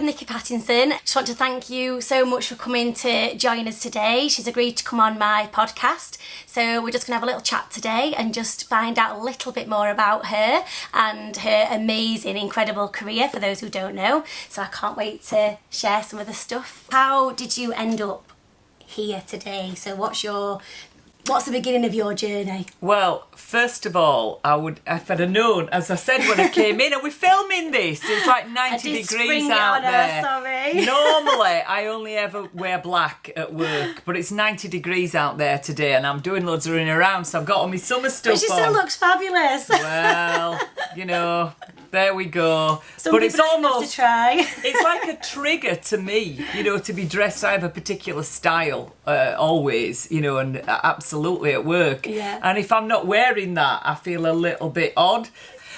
Nicky Pattinson. Just want to thank you so much for coming to join us today. She's agreed to come on my podcast. So we're just going to have a little chat today and just find out a little bit more about her and her amazing, incredible career for those who don't know. So I can't wait to share some of the stuff. How did you end up here today? So what's the beginning of your journey? Well, first of all, if I'd have known, as I said when I came in, and we're filming this, it's like 90 degrees out there. Sorry. Normally, I only ever wear black at work, but it's 90 degrees out there today, and I'm doing loads of running around, so I've got all my summer stuff But she still looks fabulous. Well, there we go. But it's almost to try. It's like a trigger to me, to be dressed. I have a particular style always, and absolutely at work. Yeah. And if I'm not wearing that, I feel a little bit odd.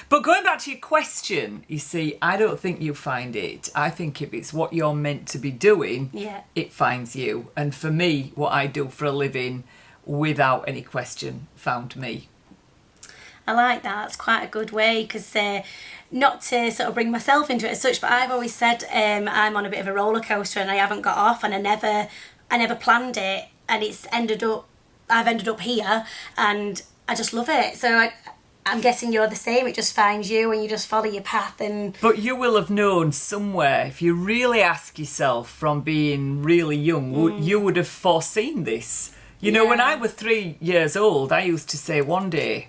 But going back to your question, you see, I don't think you find it. I think if it's what you're meant to be doing, it finds you. And for me, what I do for a living, without any question, found me. I like that. That's quite a good way, because not to sort of bring myself into it as such, but I've always said I'm on a bit of a roller coaster and I haven't got off, and I never planned it, and I've ended up here, and I just love it. So I'm guessing you're the same. It just finds you and you just follow your path. But you will have known somewhere, if you really ask yourself from being really young, you would have foreseen this. When I was 3 years old, I used to say one day,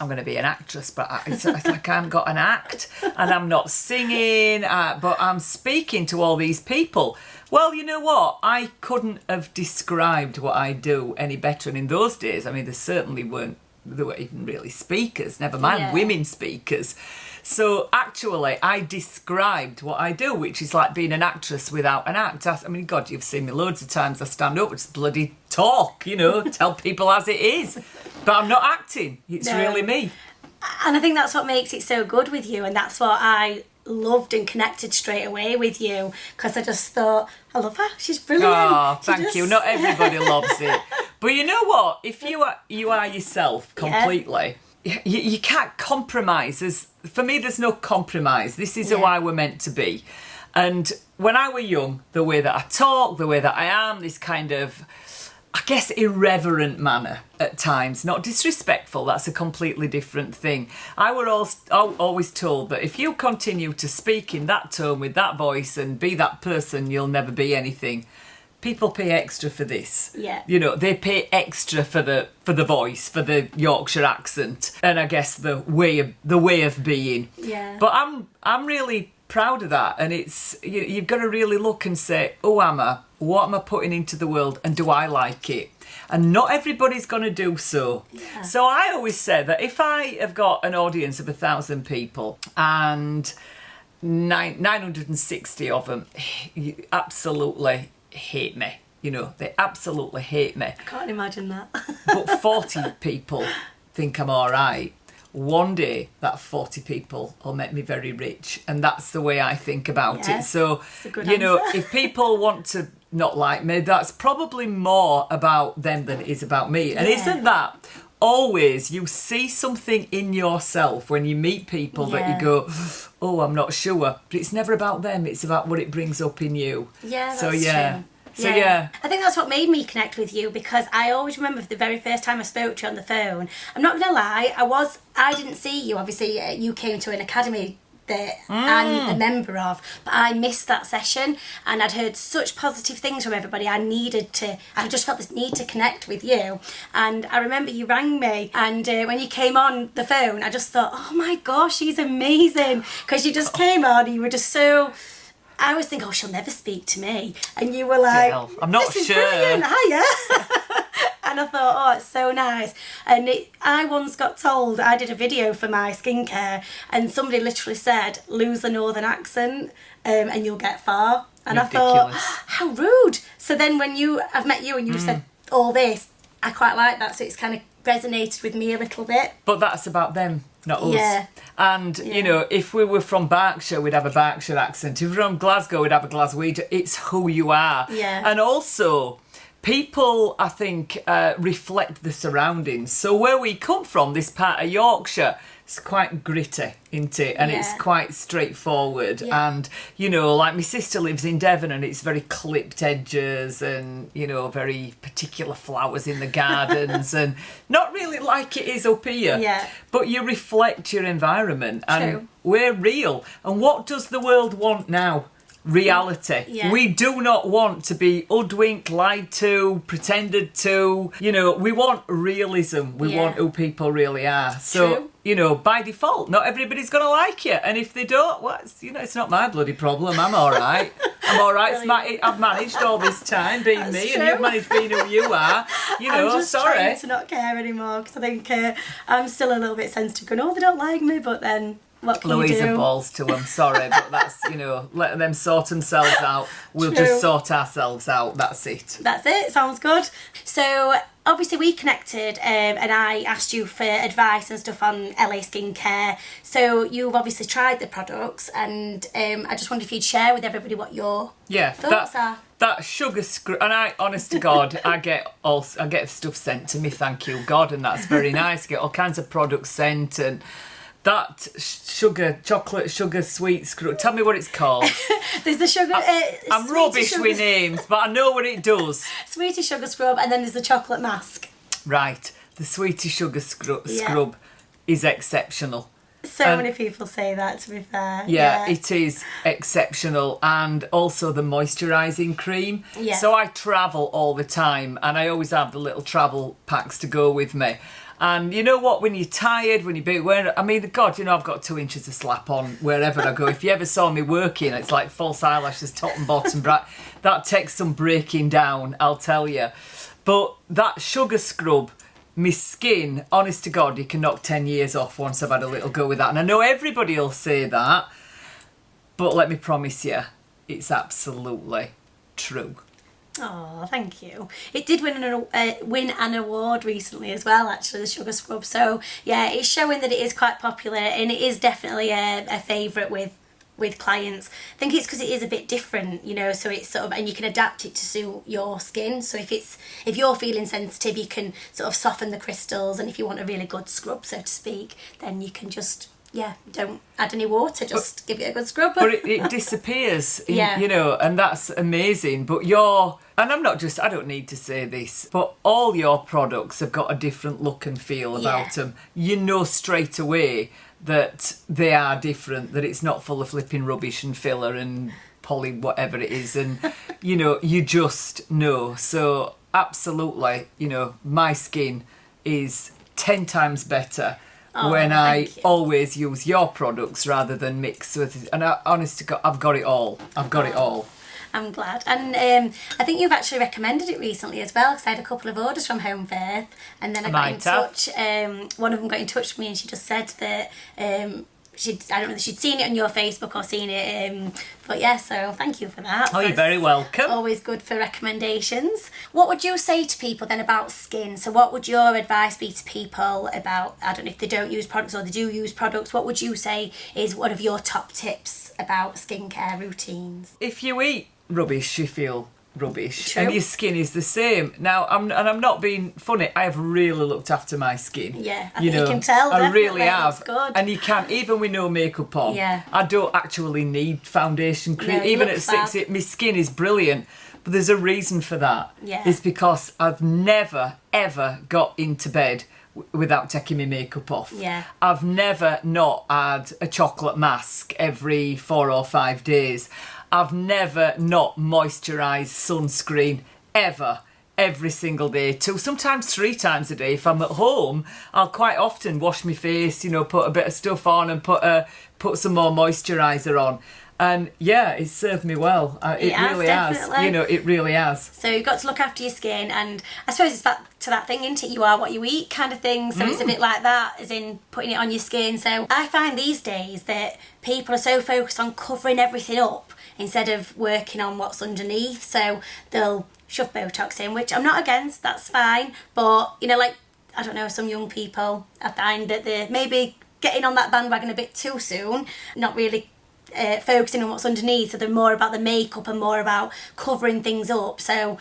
I'm going to be an actress, but it's like I haven't got an act, and I'm not singing, but I'm speaking to all these people. Well, you know what? I couldn't have described what I do any better. And in those days, I mean, there weren't even really speakers, never mind women speakers. So actually, I described what I do, which is like being an actress without an act. I mean, God, you've seen me loads of times. I stand up, just bloody talk, tell people as it is. But I'm not acting. It's really me. And I think that's what makes it so good with you. And that's what I loved and connected straight away with you, because I just thought, I love her. She's brilliant. Oh, thank you. Not everybody loves it. But you know what? If you are yourself completely, you can't compromise. For me, there's no compromise. This is who I were meant to be. And when I were young, the way that I talk, the way that I am, this kind of, I guess, irreverent manner at times, not disrespectful, that's a completely different thing. I was always told that if you continue to speak in that tone with that voice and be that person, you'll never be anything. People pay extra for this. Yeah. They pay extra for the voice, for the Yorkshire accent, and I guess the way of being. Yeah. But I'm really proud of that, and it's you've got to really look and say, who am I? What am I putting into the world, and do I like it? And not everybody's going to do so. Yeah. So I always say that if I have got an audience of 1,000 people and 960 of them absolutely hate me, they absolutely hate me. I can't imagine that. But 40 people think I'm all right. One day that 40 people will make me very rich, and that's the way I think about it. So if people want to not like me, that's probably more about them than it is about me. And isn't that always, you see something in yourself when you meet people that you go, oh, I'm not sure, but it's never about them, it's about what it brings up in you. That's true. So I think that's what made me connect with you, because I always remember the very first time I spoke to you on the phone. I'm not going to lie, I didn't see you. Obviously, you came to an academy that I'm a member of, but I missed that session, and I'd heard such positive things from everybody. I just felt this need to connect with you, and I remember you rang me, and when you came on the phone, I just thought, oh my gosh, she's amazing, because you just came on and you were just so... I always think, oh, she'll never speak to me. And you were like, I'm not this is sure. Brilliant. Hiya. And I thought, oh, it's so nice. And I once got told, I did a video for my skincare, and somebody literally said, lose a northern accent and you'll get far. And Ridiculous. I thought, how rude. So then when I've met you and you said all this, I quite like that. So it's kind of resonated with me a little bit. But that's about them, not us. Yeah. And, if we were from Berkshire, we'd have a Berkshire accent. If we were from Glasgow, we'd have a Glaswegian. It's who you are. Yeah. And also, people, I think, reflect the surroundings. So where we come from, this part of Yorkshire, it's quite gritty, isn't it? And it's Yeah. quite straightforward. Yeah. And, you know, like my sister lives in Devon and it's very clipped edges and, you know, very particular flowers in the gardens and not really like it is up here. Yeah. But you reflect your environment and True. we're real. And what does the world want now? Reality. Yeah. We do not want to be hoodwinked, lied to, pretended to. You know, we want realism. We Yeah. want who people really are. So, True. you know, by default, not everybody's going to like you. And if they don't, well, it's not my bloody problem. I'm all right. I'm all right. I've managed all this time being That's me, true. and you've managed being who you are. You know, I'm just sorry. trying to not care anymore because I think I'm still a little bit sensitive. Going, oh, they don't like me, but then what can you Louisa do? balls to them, sorry, but that's, you know, let them sort themselves out. We'll True. just sort ourselves out. That's it. That's it. Sounds good. So obviously we connected and I asked you for advice and stuff on LA skincare. So you've obviously tried the products and I just wondered if you'd share with everybody what your thoughts are. That sugar screw, and I, honest to God, I get stuff sent to me. Thank you, God, and that's very nice. I get all kinds of products sent and. That chocolate sugar sweet screw. Tell me what it's called. There's the sugar. I'm rubbish with names, but I know what it does. Sweetie sugar scrub, and then there's the chocolate mask. Right, the sweetie sugar scrub Yeah. is exceptional. So many people say that, to be fair. Yeah, it is exceptional. And also the moisturising cream. Yeah. So I travel all the time and I always have the little travel packs to go with me. And you know what, when you're tired, when I mean, God, you know, I've got 2 inches of slap on wherever I go. If you ever saw me working, it's like false eyelashes, top and bottom. That takes some breaking down, I'll tell you. But that sugar scrub, my skin, honest to God, you can knock 10 years off once I've had a little go with that. And I know everybody will say that, but let me promise you, it's absolutely true. Oh, thank you. It did win an award recently as well, actually, the sugar scrub. So yeah, it's showing that it is quite popular and it is definitely a favourite with clients. I think it's because it is a bit different, you know, so it's sort of, and you can adapt it to suit your skin. So if you're feeling sensitive, you can sort of soften the crystals, and if you want a really good scrub, so to speak, then you can just don't add any water, just give it a good scrub. But it disappears, Yeah. you know, and that's amazing. But and I don't need to say this, but all your products have got a different look and feel about them. You know straight away that they are different, that it's not full of flipping rubbish and filler and poly whatever it is. And, you know, you just know. So absolutely, you know, my skin is 10 times better when I always use your products rather than mix with. And honest to God, I've got it all. I'm glad. And I think you've actually recommended it recently as well, because I had a couple of orders from Home Faith, and then I got in touch. One of them got in touch with me and she just said that I don't know if she'd seen it on your Facebook or seen it, but yeah, so thank you for that. Oh, you're very welcome. Always good for recommendations. What would you say to people then about skin? So what would your advice be to people about, I don't know if they don't use products or they do use products, what would you say is one of your top tips about skincare routines? If you eat rubbish, you feel rubbish. True. And your skin is the same. Now, I'm not being funny, I have really looked after my skin. Yeah, I think you can tell, I definitely. really have. It's good. And you can, even with no makeup on, Yeah. I don't actually need foundation cream. No, you even look at fab. 60, my skin is brilliant. But there's a reason for that. Yeah. It's because I've never, ever got into bed without taking my makeup off. Yeah. I've never not had a chocolate mask every 4 or 5 days. I've never not moisturised sunscreen ever, every single day. 2, sometimes 3 times a day. If I'm at home, I'll quite often wash my face, you know, put a bit of stuff on and put some more moisturiser on. And yeah, it's served me well. It really has. Definitely. You know, it really has. So you've got to look after your skin, and I suppose it's back to that thing, isn't it? You are what you eat kind of thing. So it's a bit like that, as in putting it on your skin. So I find these days that people are so focused on covering everything up instead of working on what's underneath. So they'll shove Botox in, which I'm not against, that's fine. But, you know, like, I don't know, some young people, I find that they're maybe getting on that bandwagon a bit too soon, not really focusing on what's underneath, so they're more about the makeup and more about covering things up. So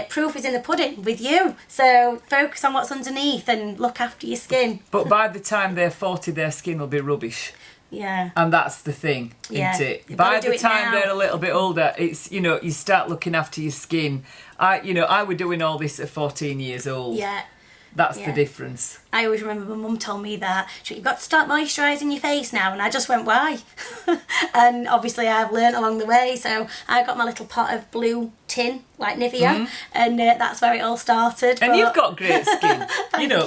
proof is in the pudding with you. So focus on what's underneath and look after your skin. But by the time they're 40, their skin will be rubbish. Yeah. And that's the thing, isn't it? You've By gotta do the it time now. they're a little bit older, it's, you start looking after your skin. I were doing all this at 14 years old. Yeah. That's the difference. I always remember my mum told me that you've got to start moisturising your face now, and I just went, why? And obviously I've learnt along the way, so I got my little pot of blue tin like Nivea, and that's where it all started. And you've got great skin.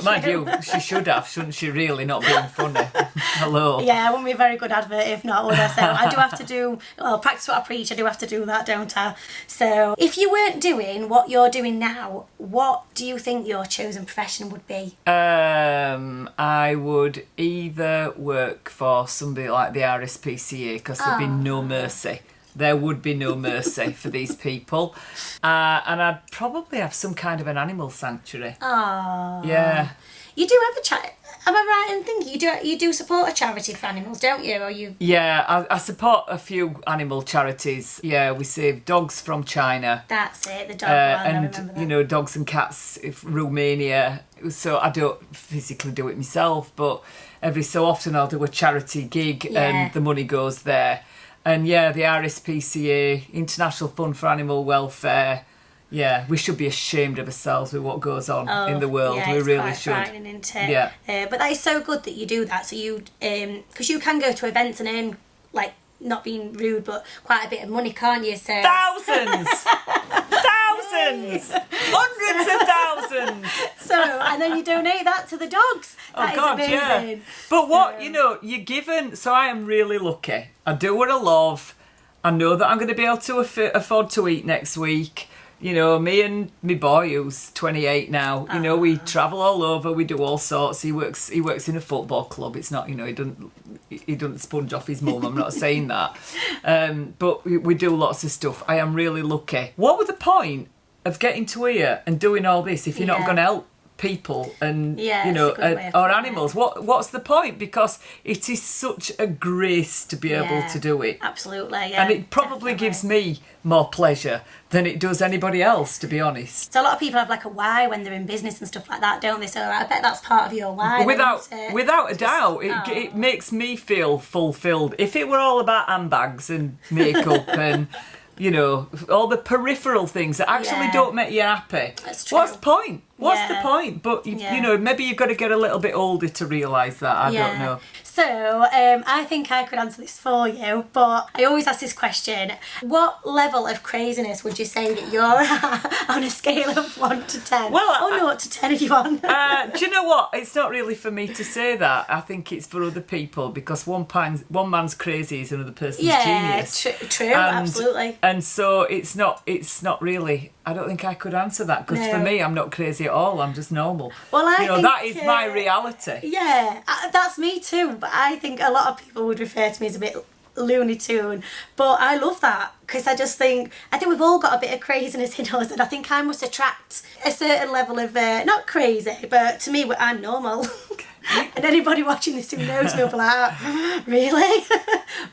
Mind you. you, she should have, shouldn't she, really, not being funny. Hello. Yeah, I wouldn't be a very good advert if not, would I? So I do have to practice what I preach. I do have to do that, don't I? So if you weren't doing what you're doing now, what do you think your chosen profession would be? I would either work for somebody like the RSPCA, because there'd be no mercy. There would be no mercy for these people. And I'd probably have some kind of an animal sanctuary. Oh. Yeah. You do have a chat. Am I right in thinking you do support a charity for animals, don't you? Or you? Yeah, I support a few animal charities. Yeah, we save dogs from China. That's it, the dog one. I remember And that. dogs and cats from Romania. So I don't physically do it myself, but every so often I'll do a charity gig, and the money goes there. And yeah, the RSPCA, International Fund for Animal Welfare. Yeah, we should be ashamed of ourselves with what goes on in the world. Yeah, We it's really quite should. frightening, isn't it? Yeah. But that is so good that you do that. So you, because you can go to events and earn, like, not being rude, but quite a bit of money, can't you? So Thousands! Thousands! Hundreds of thousands! and then you donate that to the dogs. That is amazing. Yeah. But what, you're given... So I am really lucky. I do what I love. I know that I'm going to be able to afford to eat next week. Me and my boy, who's 28 now, we travel all over, we do all sorts. He works in a football club. It's not, he doesn't sponge off his mum, I'm not saying that. But we do lots of stuff. I am really lucky. What was the point of getting to here and doing all this if you're not going to help people and or animals? What's the point? Because it is such a grace to be able to do it. Absolutely, yeah. And it probably gives me more pleasure than it does anybody else, to be honest. So a lot of people have like a why when they're in business and stuff like that, don't they? So I bet that's part of your why. Without a doubt, it makes me feel fulfilled. If it were all about handbags and makeup and all the peripheral things that actually don't make you happy, That's true. what's the point? What's the point? But maybe you've got to get a little bit older to realise that. I don't know. So I think I could answer this for you, but I always ask this question: what level of craziness would you say that you're at on a scale of 1 to 10? Well, 0 to 10 if you want. Do you know what? It's not really for me to say that. I think it's for other people, because one man's crazy is another person's genius. True, absolutely. And so it's not really. I don't think I could answer that, because for me, I'm not crazy at all. I'm just normal. Well, I think that is my reality. Yeah, that's me too. But I think a lot of people would refer to me as a bit Looney Tune, but I love that, because I think we've all got a bit of craziness in us, and I think I must attract a certain level of not crazy, but to me I'm normal. And anybody watching this who knows me will be like, really?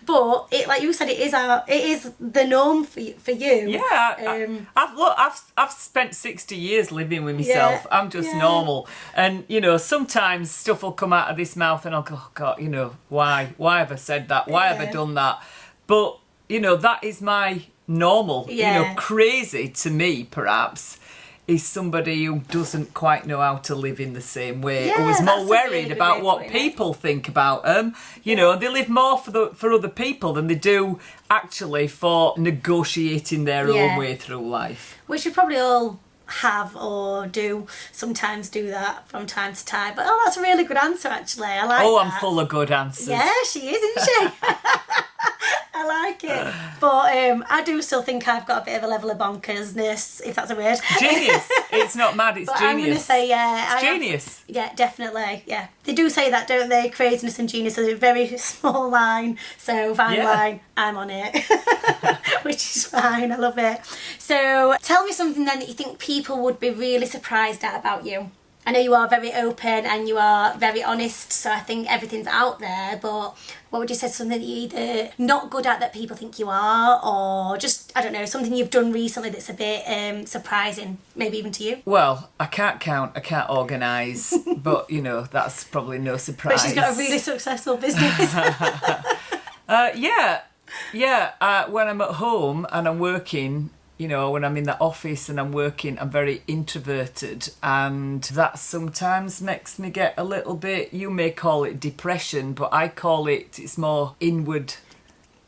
But like you said, it is the norm for you. Yeah, I've spent 60 years living with myself. I'm just normal, and sometimes stuff will come out of this mouth, and I'll go, oh God, why have I said that? Why have I done that? But that is my normal. Crazy to me, perhaps, is somebody who doesn't quite know how to live in the same way, or is more worried about what people think about them. They live more for other people than they do actually for negotiating their own way through life. Which we probably all have or sometimes do that from time to time. But that's a really good answer, actually. I like that. I'm full of good answers. Yeah, she is, isn't she? I like it. But I do still think I've got a bit of a level of bonkersness, if that's a word. Genius. It's not mad, it's but genius. I'm going to say, It's genius. Yeah, definitely, yeah. They do say that, don't they? Craziness and genius are a very small line. So fine line, I'm on it. Which is fine, I love it. So tell me something then that you think people would be really surprised at about you. I know you are very open and you are very honest, so I think everything's out there, but what would you say, something that you're either not good at that people think you are, or just, I don't know, something you've done recently that's a bit surprising, maybe even to you? Well, I can't count, I can't organise, but, you know, that's probably no surprise. But she's got a really successful business. When I'm at home and I'm working, you know, when I'm in the office and I'm working, I'm very introverted, and that sometimes makes me get a little bit, you may call it depression, but I call it, it's more inward.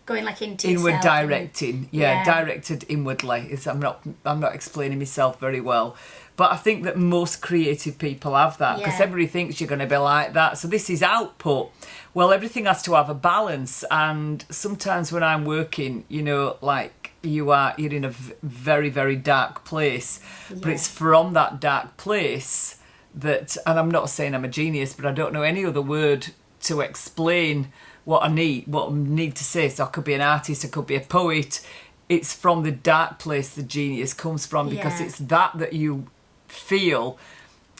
Going like into inward yourself directing, directed inwardly. I'm not explaining myself very well. But I think that most creative people have that, because everybody thinks you're going to be like that. So this is output. Well, everything has to have a balance. And sometimes when I'm working, you know, like you're in a very, very dark place. Yeah. But it's from that dark place that, and I'm not saying I'm a genius, but I don't know any other word to explain what I need to say. So I could be an artist, I could be a poet. It's from the dark place the genius comes from, because it's that you feel,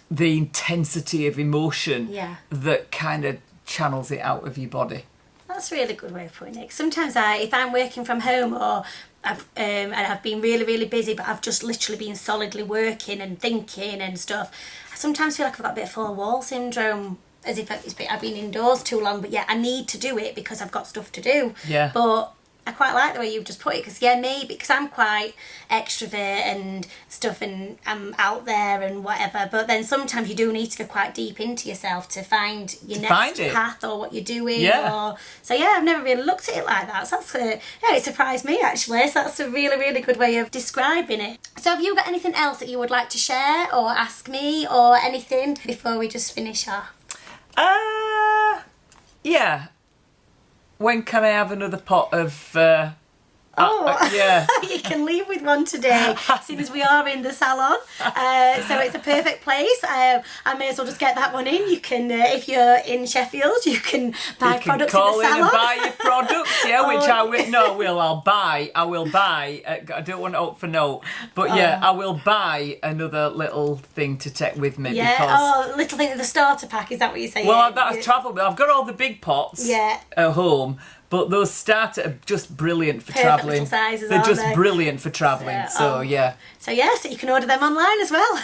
the intensity of emotion that kind of channels it out of your body. That's a really good way of putting it. Sometimes if I'm working from home, or and I've been really, really busy, but I've just literally been solidly working and thinking and stuff, I sometimes feel like I've got a bit of full wall syndrome, as if I've been indoors too long, but I need to do it because I've got stuff to do. Yeah. But I quite like the way you've just put it, because maybe because I'm quite extrovert and stuff, and I'm out there and whatever, but then sometimes you do need to go quite deep into yourself to find your next path or what you're doing. So I've never really looked at it like that. So that's it surprised me actually. So that's a really, really good way of describing it. So have you got anything else that you would like to share or ask me or anything before we just finish off? Yeah. When can I have another pot of... You can leave with one today, seeing as we are in the salon. So it's a perfect place. I may as well just get that one in. You can, if you're in Sheffield, you can buy products in the salon. You can call in and buy your products, which I will. No, I'll buy. I will buy. I don't want to opt for no, but I will buy another little thing to take with me. Because, little thing, the starter pack. Is that what you're saying? Well, that's travel. I've got all the big pots at home. But those starter are just brilliant for travelling. Sizes, they're just brilliant for travelling. So you can order them online as well.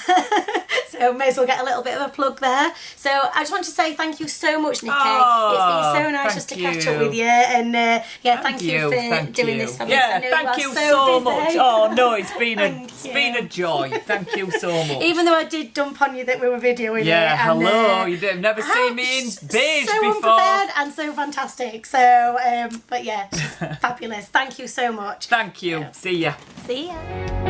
So may as well get a little bit of a plug there. So I just want to say thank you so much, Nikki. It's been so nice just to catch up with you, and thank you for doing this for me. Yeah, thank you so much. Oh no, it's been a joy. Thank you so much. Even though I did dump on you that we were videoing it. Yeah, hello. You've never seen me in beige so before. So unprepared and so fantastic. So, but just fabulous. Thank you so much. Thank you. See ya. See ya.